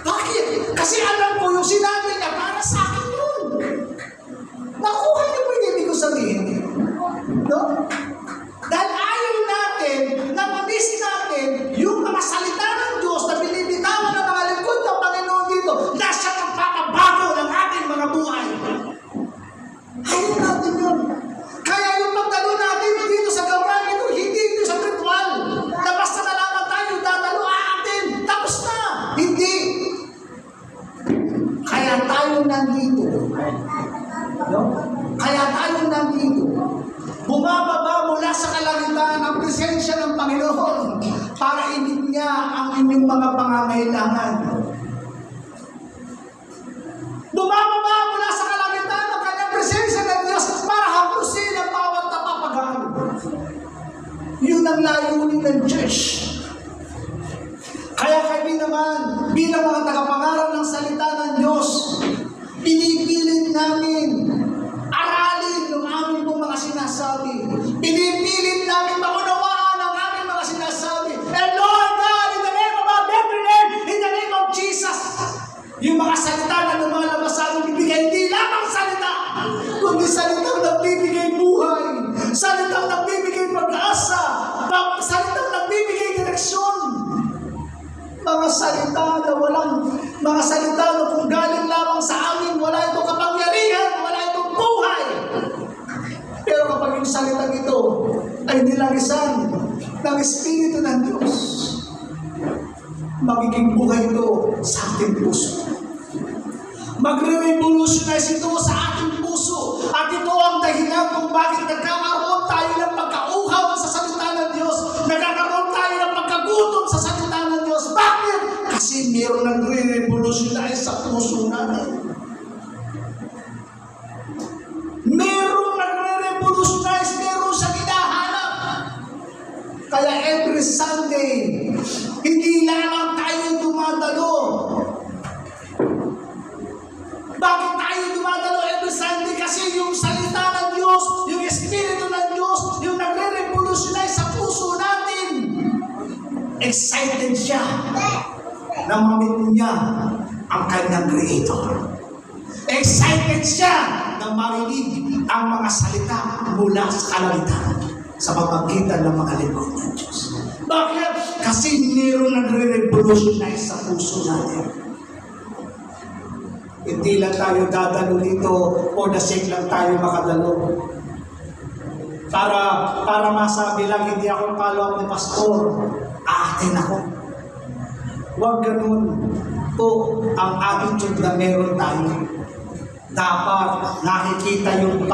Bakit? Kasi alam ko yung sinabi niya para sa akin yun. Nakuha niyo po yung ibig ko sabihin. No? Dahil ayaw natin na ma-miss natin yung mga salita ng Diyos na binibitawan ng mga lingkod ng Panginoon dito na siya magpapabago ng ating mga buhay. Ayaw natin yun. Kaya yung pagdalo natin dito sa gawain ito, hindi ito sa ritual. Na basta nalaman tayo, dadalo atin. Tapos na. Hindi. Kaya tayo nandito. No? Kaya tayo nandito. Bumababa mula sa kalangitan ang presensya ng Panginoon para init niya ang inyong mga pangangailangan. Bumababa mula sa kalangitan ang kanyang presensya ng Diyos para hapusin ang bawat napapagaan. Yun ang layunin ng church. Kaya kami naman, bilang mga tagapangaral ng salita ng Diyos, pinipilit namin aralin ng aming mga sinasabi. Pinipilit namin maunawaan ang aming mga sinasabi. And Lord God, in the name of our every name, in the name of Jesus, yung mga salita na lumalabas sa aming bibigay, hindi lamang salita, kundi salitang nagbibigay buhay, salitang nagbibigay pag-asa, salitang nagbibigay direksyon. Mga salita na mga salita na kung galing lamang sa amin, wala itong kapangyarihan, wala itong buhay. Pero kapag yung salita ito ay nilarisan ng Espiritu ng Diyos, magiging buhay ito sa ating puso. Magre-revolutionize ito sa ating puso. At ito ang dahilan kung bakit nagkakaroon tayo ng pagkauhaw sa salita ng Diyos. Nagkakaroon tayo ng pagkagutom sa salita ng Diyos. Bakit? Kasi mayroong nagre-revolutionize sa puso natin. Mayroong nagre-revolutionize, mayroong siyang hinahanap. Kaya every Sunday, hindi lamang tayo dumadalo. Bakit tayo dumadalo every Sunday? Kasi yung salita ng Diyos, yung Espiritu ng Diyos, yung nagre-revolutionize sa puso natin. Excited siya na mamit niya ang kanyang Creator. Excited siya na marinig ang mga salita mula sa kalangitan sa pamamagitan ng mga lingkod ng Diyos. Bakit? Kasi mayroong nagre-revolutionize sa puso natin. Hindi lang tayo dadalo dito o nasik lang tayo makadalo. Para masabi lang, hindi ako follow-up ni Pastor, aatin ako. Huwag ganun. Ito ang attitude na meron tayo. Dapat nakikita yung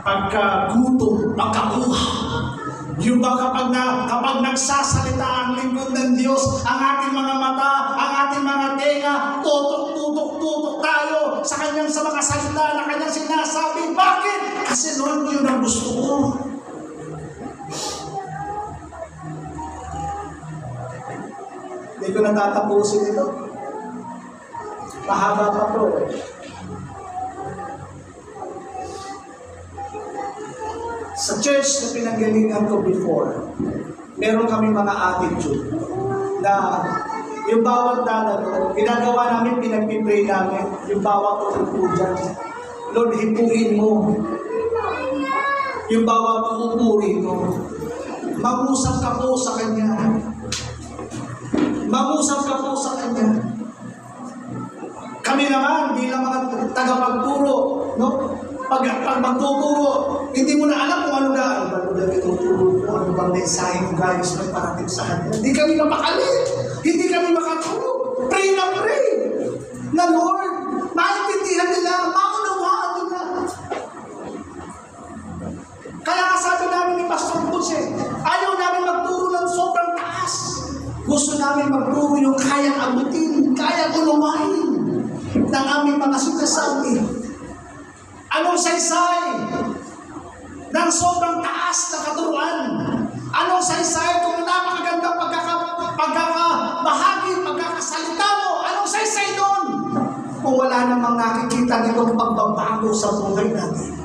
pagkagutom, pagkakuha. Yung ba kapag nagsasalita ang lingkod ng Diyos, ang ating mga mata, ang ating mga tenga, tutok tayo sa mga salita na kanyang sinasabi. Bakit? Kasi Lord, yun ang gusto ko. Hindi ko natatapusin ito. Mahaba pa to. Sa church na pinanggalingan ko before, meron kami mga attitude na yung bawat dadalo, ginagawa namin, pinagpipray namin, yung bawat uupo dyan. Lord, hipuin mo. Yung bawat uupo rito. Mangusap ka po sa Kanya. Mangusap ka po sa Kanya. Kami naman, bilang mga tagapagturo, no? Pag magtuturo, hindi mo na alam kung ano ba ituturo mo, ano bang mensahe ko guys, may parating sa Kanya. Hindi kami mapakali. Hindi kami makatulog. Pray na pray. Na Lord, maintindihan nila, maunawaan nila. Kaya sabi namin ni Pastor Jose, ayaw namin magturo ng sobrang taas. Gusto namin magturo yung kayang abutin, kayang unawain ng aming mga sinasabi. Anong saysay ng sobrang taas na katuruan? Anong saysay kung napakagandang pagkakabahagi, pagkakasalita mo? Anong saysay doon? Kung wala namang nakikita nitong pagbabago sa buhay natin.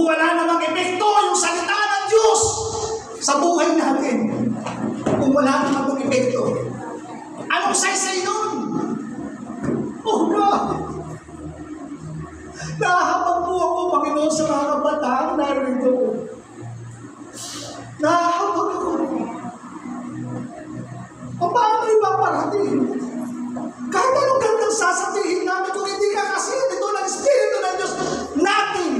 Kung wala namang epekto yung salita ng Diyos sa buhay natin, kung wala namang epekto, anong saysay nun? Oh God! Nahahabag po ako, Panginoon, sa mga kabataan narito. Nahahabag ako. O paano ipaparating? Kahit anong gandang sasabihin namin, kung hindi ka kasi ito ng Espiritu ng Diyos natin.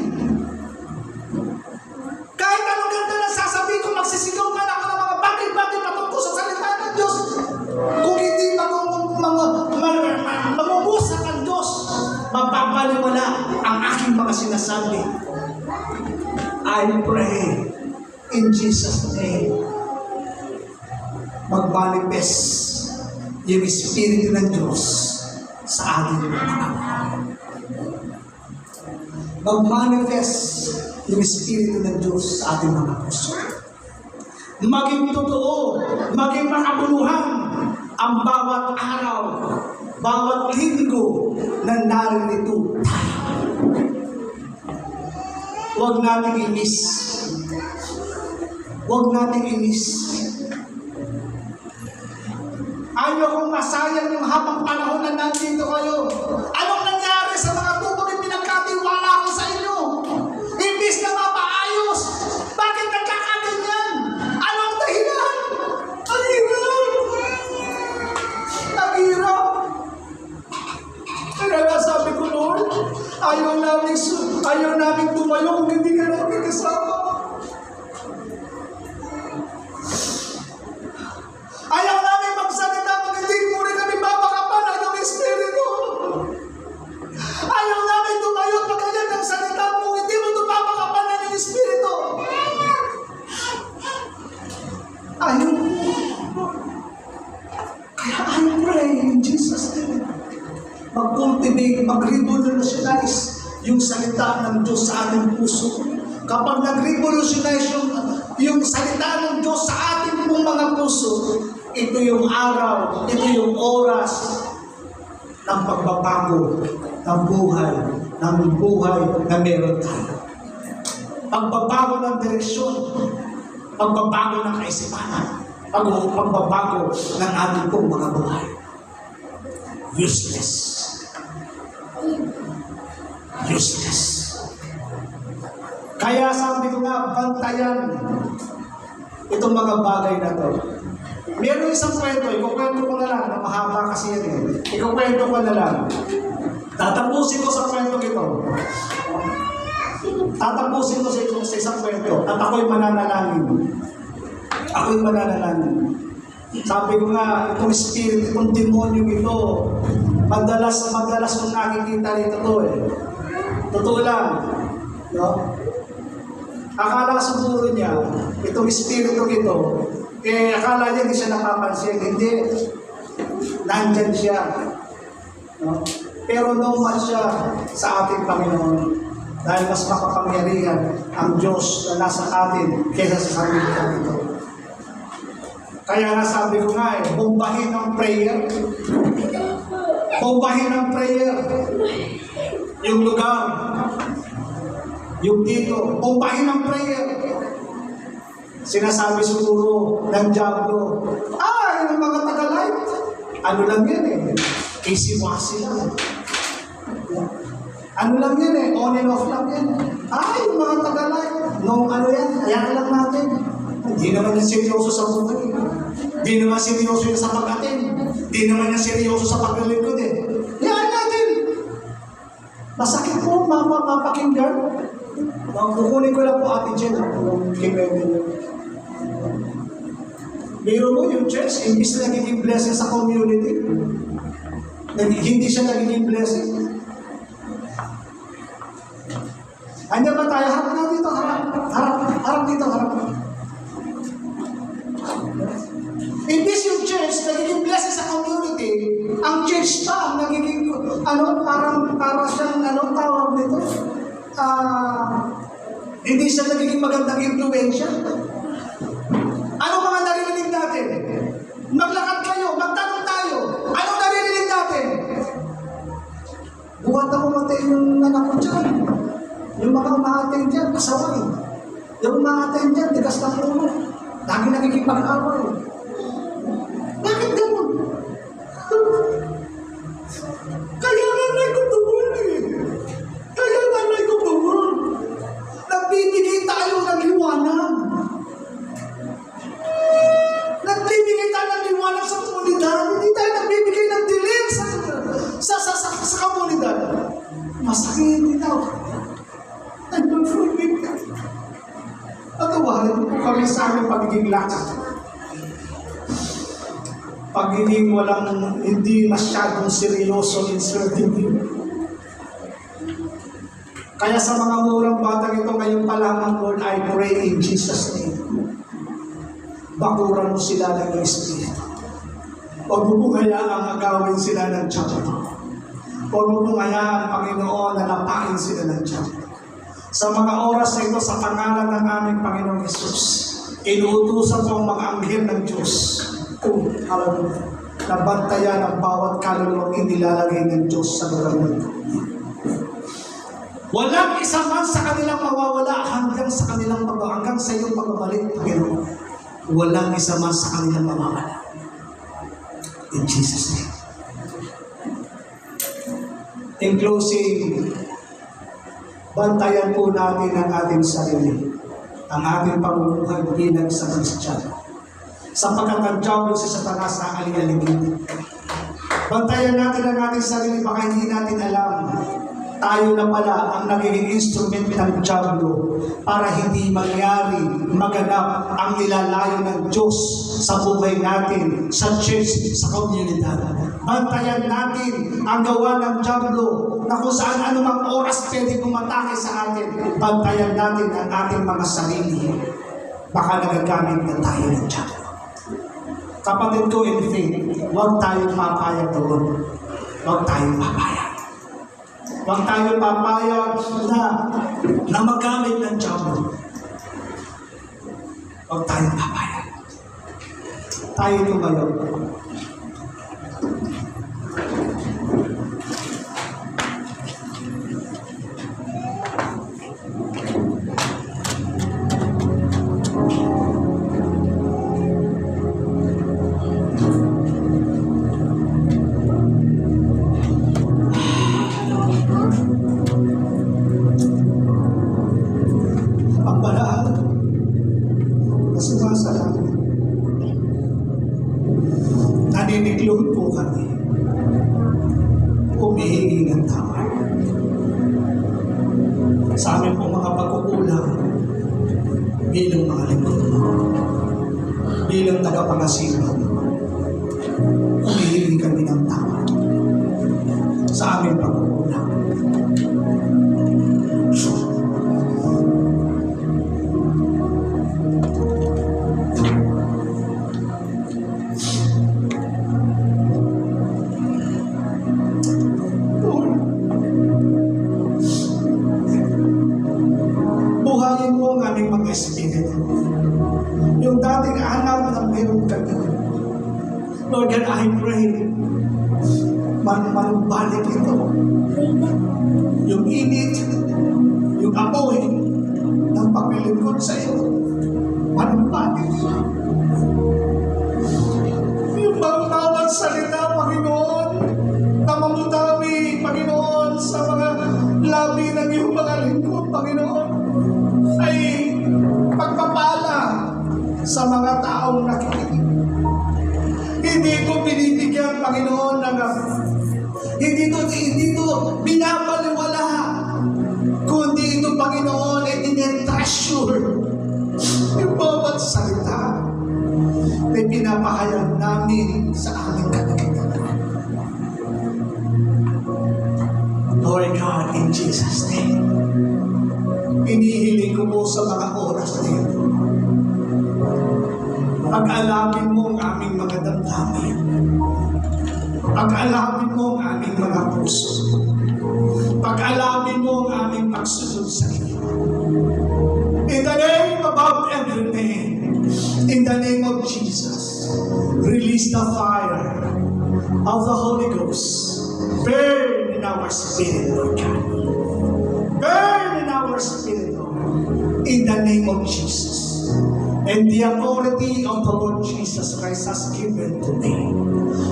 Kahit anong ganda na sasabihin, kung magsisigaw man ako ng mga bagay-bagay patungkol sa salita ng Diyos, kung hindi mamumusak ang Diyos, mapapaliwala ang aking mga sinasabi. I pray in Jesus' name, magmanifest yung Espiritu ng Diyos sa ating mga kapatid. Magmanifest yung Espiritu ng Diyos sa ating mga puso. Maging totoo, maging makabuluhan ang bawat araw, bawat linggo na naririto tayo. Huwag nating i-miss. Huwag nating i-miss. Ayaw kong masayang yung habang panahon na nandito kayo. Anong nangyari sa mga tubong pinagkatiwala ko sa inyo? Imbis na mapaayos, bakit nagkakaganyan? Anong dahilan? Ang hirap! Ang hirap! Kaya nga sabi ko, Lord, ayaw namin tumayo kung hindi ka namin kasama. Ayaw namin magsalita kung hindi mo rin kami babakapan ng Espiritu. Ayaw namin tumayo at magalit ng salita mo kung hindi mo ito babakapan ng Espiritu. Ayaw. Kaya I pray in Jesus' name. Mag-cultivate, mag-revolutionize yung salita ng Diyos sa ating puso. Kapag nag-revolutionize yung salita ng Diyos sa ating pong mga puso, ito yung araw, ito yung oras ng pagbabago ng buhay na meron tayo. Pagbabago ng direksyon, pagbabago ng kaisipan, pagbabago ng ating pong mga buhay. Useless. Kaya sabi ko nga, bantayan itong mga bagay na to. Meron isang kwento, ikukwento ko na lang, na mahaba kasi yan eh. Ikukwento ko na lang. Tatapusin ko sa kwento ito. Tatapusin ko sa isang kwento. At ako'y mananalangin. Sabi ko nga, itong spirit, itong demonyo ito, madalas kong nakikita rito to eh. Totoo lang. No? Akala siguro niya, itong espiritu ito, akala niya hindi siya napapansin. Hindi. Nandyan siya. No? Pero normal siya sa ating Panginoon. Dahil mas makapangyarihan ang Diyos na nasa atin kaysa sa sarili ito. Kaya nga sabi ko nga bombahin ang prayer. Bombahin ang prayer. Yung lugar. Yung dito. Bombahin ang prayer. Sinasabi siguro ng Diablo, yung mga taga-light. Ano lang yan eh. Easy-wasy lang. Ano lang yan eh. On and off lang yan. Yung mga taga-light. No, ano yan. Hayaan lang natin. Hindi naman yan seryoso sa buhay. Hindi naman seryoso yan sa pag-atin. Hindi naman yan seryoso sa pag-lingkod eh. Hayaan natin. Masakit po, mapakinggan. Kukunin ko lang po Ate Jen. Biro mo yung church, imbis na nagiging blessing sa community, hindi siya nagiging blessing. Andiyan ba tayo? Harap na dito, harap dito. Imbis yung church, nagiging blessing sa community, ang church pa, nagiging, para siyang, tawag nito, hindi siya nagiging magandang influensya. Ano mga naririnig natin? Maglakad kayo, magtanong tayo. Anong naririnig natin? Buhat ako matay yung anak ko dyan. Yung mga umaattend dyan, pasaway. Yung umaattend dyan, tigas na puno. Lagi nakikipag-away. Bakit ganun? Kaya nga like of the world eh. Kaya nga like of the world. Nagbibigay tayo ng liwanag. Nagbibigay tayo ng liwanag sa komunidad. Hindi tayo nagbibigay ng dilim sa komunidad. Masakit ito. I don't forgive you. Patawarin po kami sa aming pagiging lakas. Pagiging walang, hindi masyadong seryoso in serving you. Kaya sa mga murang batang ito ngayon pa lamang, Lord, I pray in Jesus' name. Bakuran mo sila ng Espiritu. Huwag mo pong hayaang agawin sila ng Diablo. Huwag mo pong hayaang, Panginoon, na napain sila ng Diablo. Sa mga oras na ito, sa pangalan ng aming Panginoong Yesus, inuutusan ko ang mga anghel ng Diyos. Hallelujah. Nabantayan ang bawat kaluluwang inilalagay ng Diyos sa lugar na ito. Walang isa man sa kanilang mawawala hanggang sa iyong pagbabalik, Panginoon. Walang isa man sa kanilang mawawala. In Jesus' name. In closing, bantayan po natin ang ating sarili, ang ating pamumuhay bilang sa Kristiyano. Sapagkat ang Diablo si Satanas na ali-aligid. Bantayan natin ang ating sarili, baka hindi natin alam. Tayo na pala ang nagiging instrument ng Diablo para hindi mangyari, maganap ang nilalayo ng Diyos sa buhay natin, sa church, sa komunidad. Bantayan natin ang gawa ng Diablo na kung saan anumang oras pwede pumatake sa atin. Bantayan natin ang ating mga sarili. Baka nagagamit na tayo ng Diablo. Kapatid ko in faith, huwag tayong papayag doon. Huwag tayong papayag. Huwag tayong papayag na magamit ng Diablo. Huwag tayong papayag. Tayo tumayo. Naniniklod po kami. Humihingi ng tawad. Sa amin po mga pagkukulang bilang mga lingkod mo, bilang tagapangasiwa mo, humihingi kami ng tawad sa amin pagkukulang. Buhayin mo ang aming mga espiritu. Yung dating hanap ng meron kami. Lord God, I pray, manubalik ito. Yung init, yung apoy ng paglilingkod sa iyo, manubalik ito. Yung bawat salita, Panginoon, na mamutawi, Panginoon, sa mga labi ng iyong mga lingkod, Panginoon, ay pagpapala sa mga taong nakikinig. Hindi ko binibigyan, Panginoon, hindi ito binabaliwala, kundi ito, Panginoon, ay tinetreasure. Yung bawat salita ay pinapahayag namin sa aming kanakinig. Lord God, in Jesus' name, inihiling ko po sa mga oras na ito. Pag-alapin mo ang aming mga damdamin. Pag-alapin mo ang aming mga puso. Pag-alapin mo ang aming pagsunod sa iyo. In the name above every name, in the name of Jesus, release the fire of the Holy Ghost. Burn in our spirit, Lord God. Burn in our our spirit, Lord, in the name of Jesus. And the authority of the Lord Jesus Christ has given to me.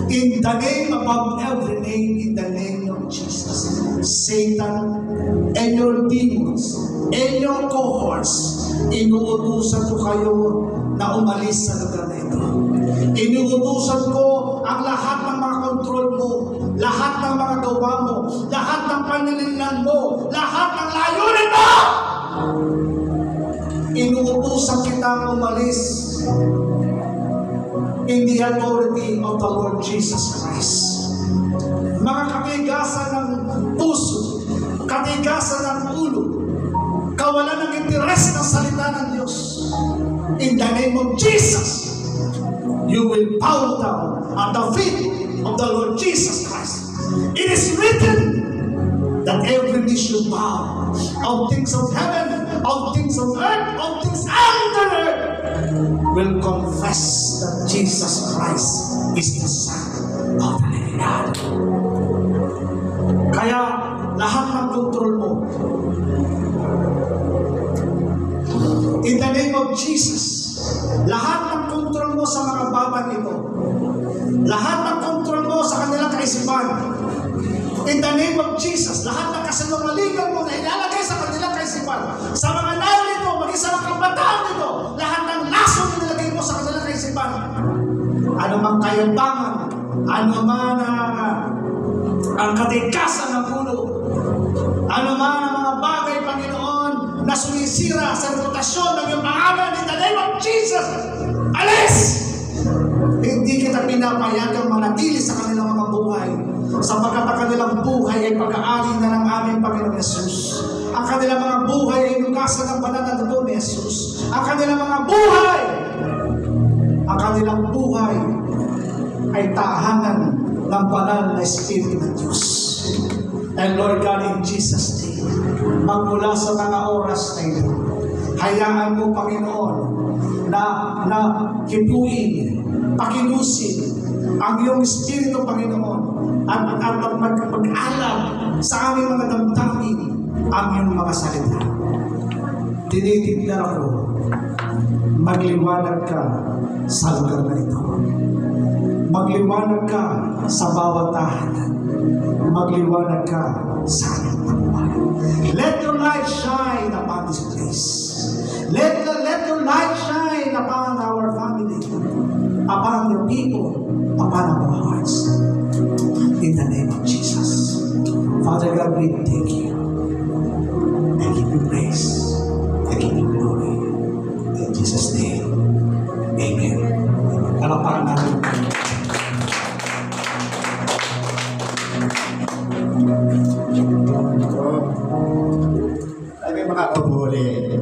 In the name above every name, in the name of Jesus. Satan and your demons and your cohorts, inuutusan ko kayo na umalis sa lugar na ito. Inuutusan ko ang lahat ng mga kontrol mo, lahat ng mga gawa mo, lahat ng panilinan mo, lahat ng layunin mo! Inuutusan kitang umalis in the authority of the Lord Jesus Christ. Mga katigasan ng puso, katigasan ng ulo, kawalan ng interes ng salita ng Diyos, in the name of Jesus, you will bow down at the feet of the Lord Jesus Christ. It is written that every knee should bow, of things of heaven, of things of earth, of things under earth, will confess that Jesus Christ is the Son of the living God. Kaya lahat ng kontrol mo, in the name of Jesus, lahat ng kontrol mo sa mga batang ito, lahat ng kontrol mo sa kanilang kaisipan, in the name of Jesus, lahat ng kasinungalingan mo na ilalagay sa kanilang kaisipan, sa mga nayo nito, maging sa mga kabataan nito, lahat ng laso na nilagay mo sa kanilang kaisipan, ano mang kayabangan, ano man ang katikasan ng ulo, ano man ang mga bagay, Panginoon, na sumisira sa reputasyon ng iyong pangalan, in the name of Jesus, alis! Hindi kita pinapayagang manatili sa kanilang mga buhay, sapagkat ang kanilang buhay ay pag-aari na ng aming Panginoon Jesus. Ang kanilang mga buhay ay lugasan ng banal na dugo ni Jesus. Ang kanilang mga buhay ay tahanan ng banal na Espiritu ng Diyos. And Lord God, in Jesus' name, magmula sa mga oras na ito, hayaan mo, Panginoon, na hipuin, pakilusin ang iyong Espiritu, Panginoon, at mag-alam sa aming mga damdamin ang iyong mga salita. Tinitignan ako, magliwanag ka sa lugar na ito. Magliwanag ka sa bawat tahanan. Magliwanag ka sa aming buhay. Let your light shine upon this place. Let your light shine upon our family, upon your people, upon our hearts. In the name of Jesus. Father God, we thank you. I give you praise. I give you glory. In Jesus' name. Amen. Kalapakan natin. Ay, may makakabuli.